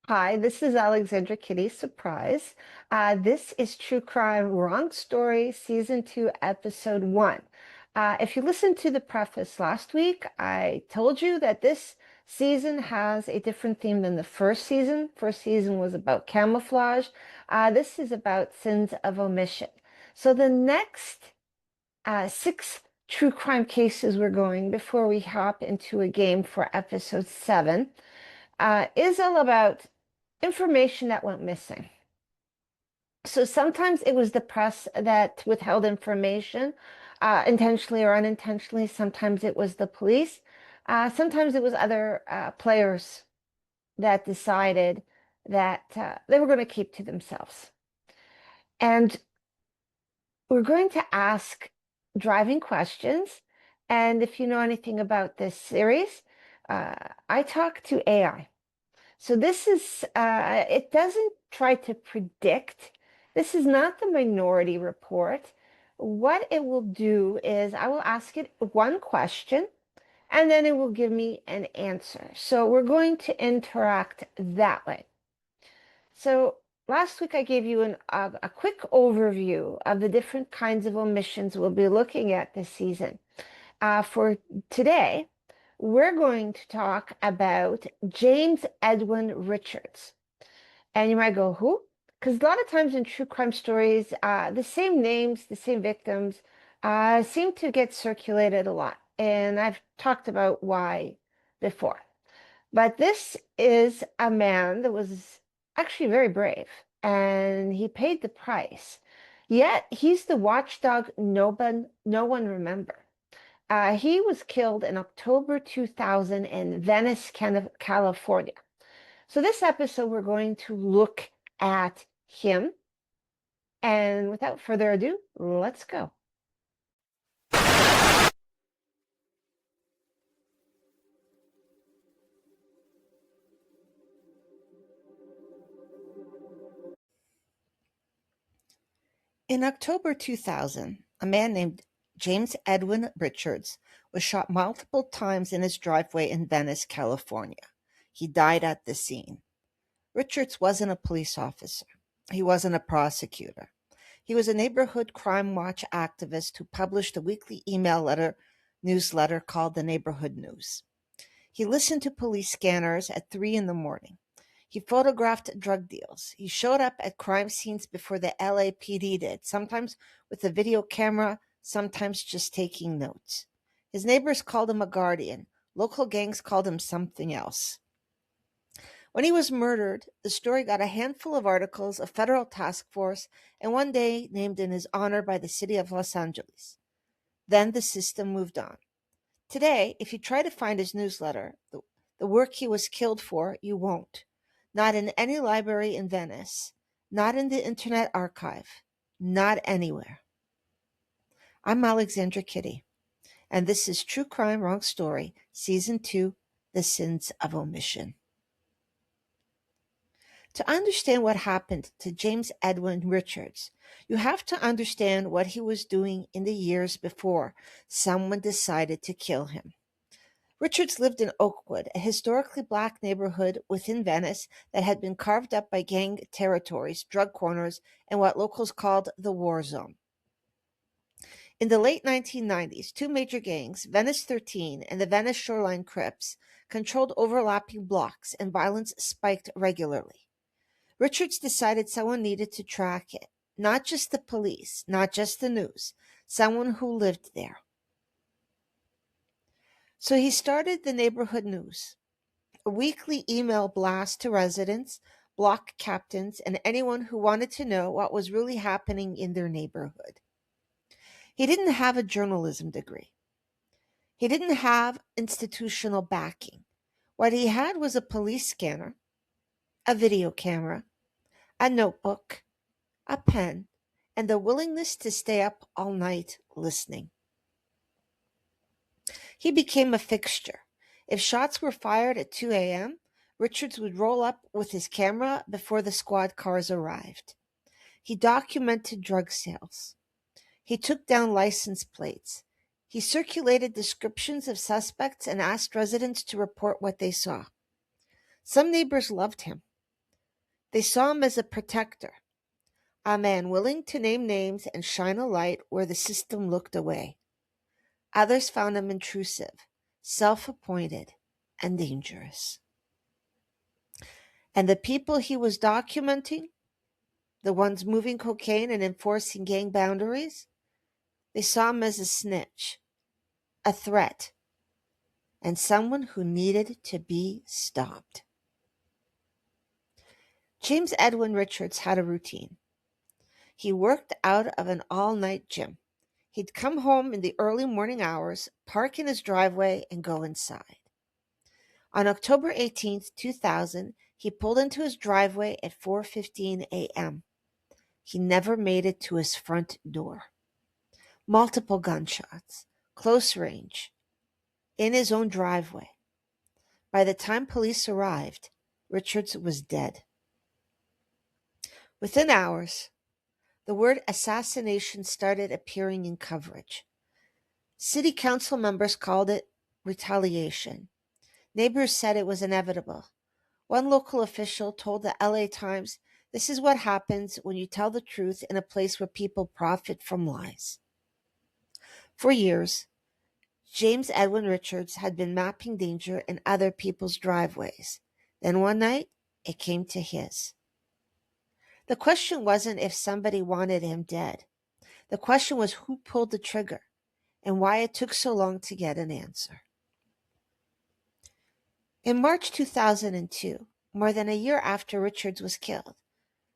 Hi, this is Alexandra Kitty. Surprise. This is True Crime Wrong Story, Season 2, Episode 1. If you listened to the preface last week, I told you that this season has a different theme than the first season. First season was about camouflage. This is about sins of omission. So the next six true crime cases we're going before we hop into a game for Episode 7 is all about information that went missing. So sometimes it was the press that withheld information, intentionally or unintentionally. Sometimes it was the police. Sometimes it was other players that decided that they were going to keep to themselves. And we're going to ask driving questions. And if you know anything about this series, I talk to AI. So this is, it doesn't try to predict. This is not the Minority Report. What it will do is I will ask it one question and then it will give me an answer. So we're going to interact that way. So last week I gave you a quick overview of the different kinds of omissions we'll be looking at this season. For today, we're going to talk about James Edwin Richards. And you might go, who? Because a lot of times in true crime stories, the same names, the same victims seem to get circulated a lot. And I've talked about why before. But this is a man that was actually very brave and he paid the price. Yet he's the watchdog no one remembers. He was killed in October 2000 in Venice, California. So this episode, we're going to look at him. And without further ado, let's go. In October 2000, a man named James Edwin Richards was shot multiple times in his driveway in Venice, California. He died at the scene. Richards wasn't a police officer. He wasn't a prosecutor. He was a neighborhood crime watch activist who published a weekly newsletter called the Neighborhood News. He listened to police scanners at 3 in the morning. He photographed drug deals. He showed up at crime scenes before the LAPD did, sometimes with a video camera, sometimes just taking notes. His neighbors called him a guardian. Local gangs called him something else. When he was murdered, the story got a handful of articles, a federal task force, and one day named in his honor by the city of Los Angeles. Then the system moved on. Today, if you try to find his newsletter, the work he was killed for, you won't. Not in any library in Venice, not in the Internet Archive, not anywhere. I'm Alexandra Kitty, and this is True Crime Wrong Story, Season 2, The Sins of Omission. To understand what happened to James Edwin Richards, you have to understand what he was doing in the years before someone decided to kill him. Richards lived in Oakwood, a historically black neighborhood within Venice that had been carved up by gang territories, drug corners, and what locals called the war zone. In the late 1990s, two major gangs, Venice 13 and the Venice Shoreline Crips, controlled overlapping blocks and violence spiked regularly. Richards decided someone needed to track it, not just the police, not just the news, someone who lived there. So he started the Neighborhood News, a weekly email blast to residents, block captains, and anyone who wanted to know what was really happening in their neighborhood. He didn't have a journalism degree. He didn't have institutional backing. What he had was a police scanner, a video camera, a notebook, a pen, and the willingness to stay up all night listening. He became a fixture. If shots were fired at 2 a.m., Richards would roll up with his camera before the squad cars arrived. He documented drug sales. He took down license plates. He circulated descriptions of suspects and asked residents to report what they saw. Some neighbors loved him. They saw him as a protector, a man willing to name names and shine a light where the system looked away. Others found him intrusive, self-appointed, and dangerous. And the people he was documenting, the ones moving cocaine and enforcing gang boundaries, they saw him as a snitch, a threat, and someone who needed to be stopped. James Edwin Richards had a routine. He worked out of an all-night gym. He'd come home in the early morning hours, park in his driveway, and go inside. On October 18th, 2000, he pulled into his driveway at 4:15 a.m. He never made it to his front door. Multiple gunshots, close range, in his own driveway. By the time police arrived, Richards was dead. Within hours, the word assassination started appearing in coverage. City council members called it retaliation. Neighbors said it was inevitable. One local official told the LA Times, "This is what happens when you tell the truth in a place where people profit from lies." For years, James Edwin Richards had been mapping danger in other people's driveways. Then one night, it came to his. The question wasn't if somebody wanted him dead. The question was who pulled the trigger and why it took so long to get an answer. In March 2002, more than a year after Richards was killed,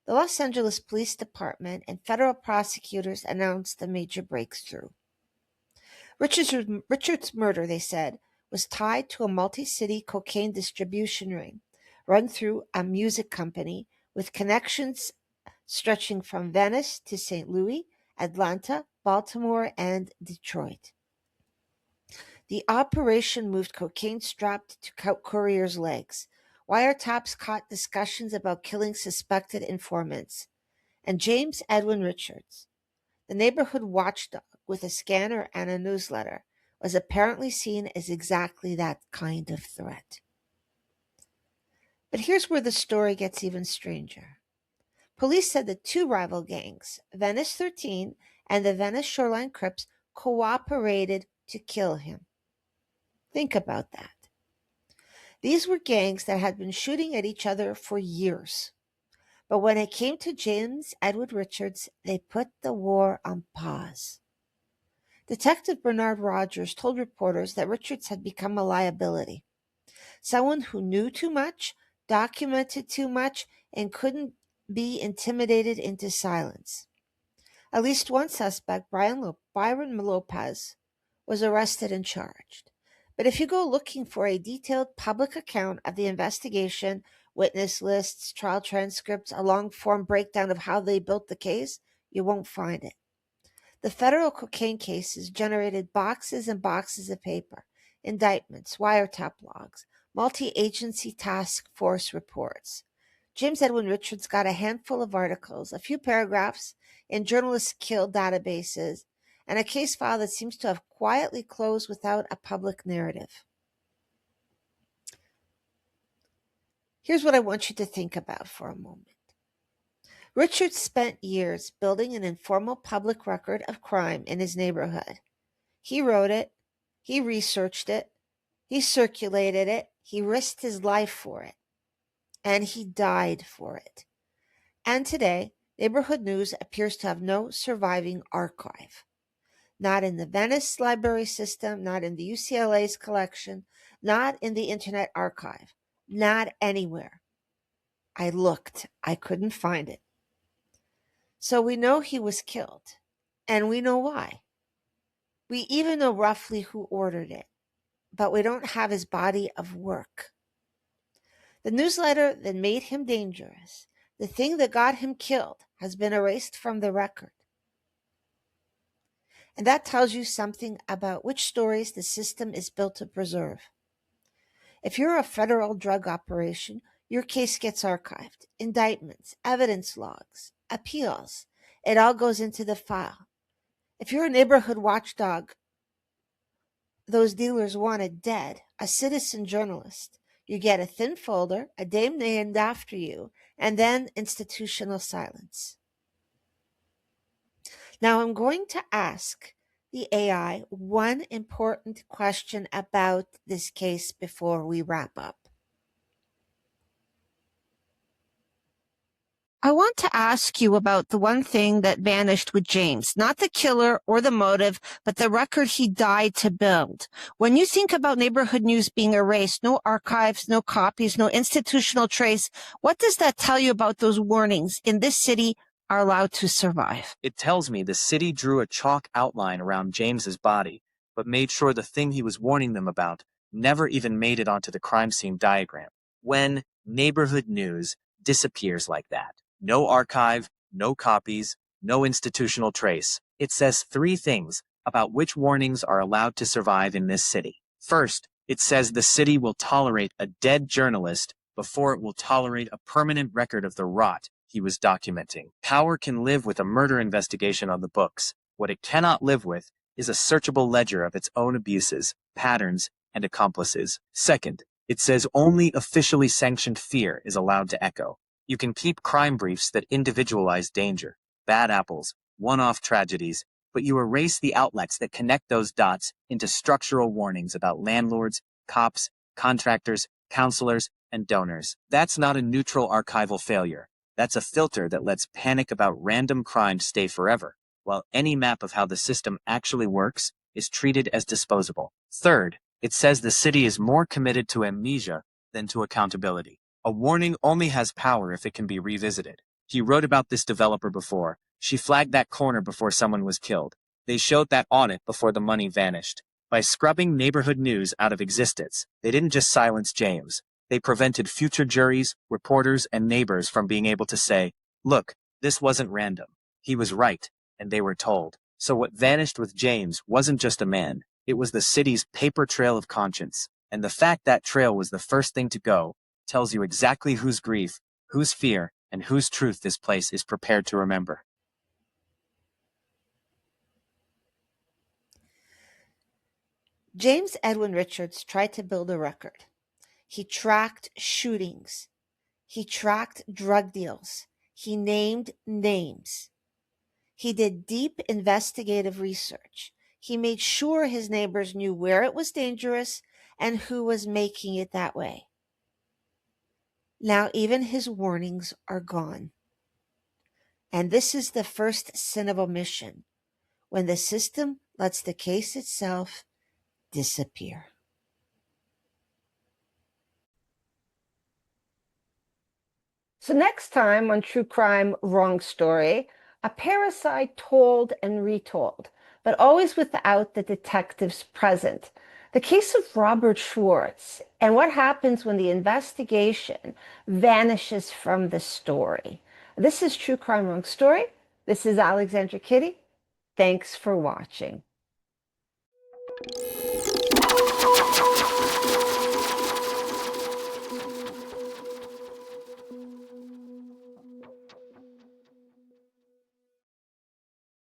the Los Angeles Police Department and federal prosecutors announced a major breakthrough. Richards' murder, they said, was tied to a multi-city cocaine distribution ring run through a music company with connections stretching from Venice to St. Louis, Atlanta, Baltimore, and Detroit. The operation moved cocaine strapped to couriers' legs. Wiretaps caught discussions about killing suspected informants. And James Edwin Richards, the neighborhood watchdog with a scanner and a newsletter, was apparently seen as exactly that kind of threat. But here's where the story gets even stranger. Police said the two rival gangs, Venice 13 and the Venice Shoreline Crips, cooperated to kill him. Think about that. These were gangs that had been shooting at each other for years. But when it came to James Edward Richards, they put the war on pause. Detective Bernard Rogers told reporters that Richards had become a liability, someone who knew too much, documented too much, and couldn't be intimidated into silence. At least one suspect, Byron Lopez, was arrested and charged. But if you go looking for a detailed public account of the investigation, witness lists, trial transcripts, a long-form breakdown of how they built the case, you won't find it. The federal cocaine cases generated boxes and boxes of paper, indictments, wiretap logs, multi-agency task force reports. James Edwin Richards got a handful of articles, a few paragraphs in journalists' killed databases, and a case file that seems to have quietly closed without a public narrative. Here's what I want you to think about for a moment. Richards spent years building an informal public record of crime in his neighborhood. He wrote it, he researched it, he circulated it, he risked his life for it, and he died for it. And today, neighborhood news appears to have no surviving archive. Not in the Venice library system, not in the UCLA's collection, not in the Internet Archive, not anywhere. I looked, I couldn't find it. So we know he was killed, and we know why. We even know roughly who ordered it, but we don't have his body of work. The newsletter that made him dangerous, the thing that got him killed, has been erased from the record. And that tells you something about which stories the system is built to preserve. If you're a federal drug operation, your case gets archived. Indictments, evidence logs, appeals. It all goes into the file. If you're a neighborhood watchdog, those dealers wanted dead, a citizen journalist, You get a thin folder, a name named after you, and then institutional silence. Now I'm going to ask the AI one important question about this case before we wrap up. I want to ask you about the one thing that vanished with James, not the killer or the motive, but the record he died to build. When you think about neighborhood news being erased, no archives, no copies, no institutional trace, what does that tell you about those warnings in this city are allowed to survive? It tells me the city drew a chalk outline around James's body, but made sure the thing he was warning them about never even made it onto the crime scene diagram. When neighborhood news disappears like that, no archive, no copies, no institutional trace, it says three things about which warnings are allowed to survive in this city. First, it says the city will tolerate a dead journalist before it will tolerate a permanent record of the rot he was documenting. Power can live with a murder investigation on the books. What it cannot live with is a searchable ledger of its own abuses, patterns, and accomplices. Second, it says only officially sanctioned fear is allowed to echo. You can keep crime briefs that individualize danger, bad apples, one-off tragedies, but you erase the outlets that connect those dots into structural warnings about landlords, cops, contractors, counselors, and donors. That's not a neutral archival failure. That's a filter that lets panic about random crimes stay forever, while any map of how the system actually works is treated as disposable. Third, it says the city is more committed to amnesia than to accountability. A warning only has power if it can be revisited. He wrote about this developer before. She flagged that corner before someone was killed. They showed that audit before the money vanished. By scrubbing neighborhood news out of existence, they didn't just silence James. They prevented future juries, reporters, and neighbors from being able to say, look, this wasn't random. He was right, and they were told. So what vanished with James wasn't just a man. It was the city's paper trail of conscience. And the fact that trail was the first thing to go tells you exactly whose grief, whose fear, and whose truth this place is prepared to remember. James Edwin Richards tried to build a record. He tracked shootings. He tracked drug deals. He named names. He did deep investigative research. He made sure his neighbors knew where it was dangerous and who was making it that way. Now even his warnings are gone. And this is the first sin of omission, when the system lets the case itself disappear. So next time on True Crime Wrong Story, a parasite told and retold, but always without the detectives present. The case of Robert Schwartz and what happens when the investigation vanishes from the story. This is True Crime Wrong Story. This is Alexandra Kitty. Thanks for watching.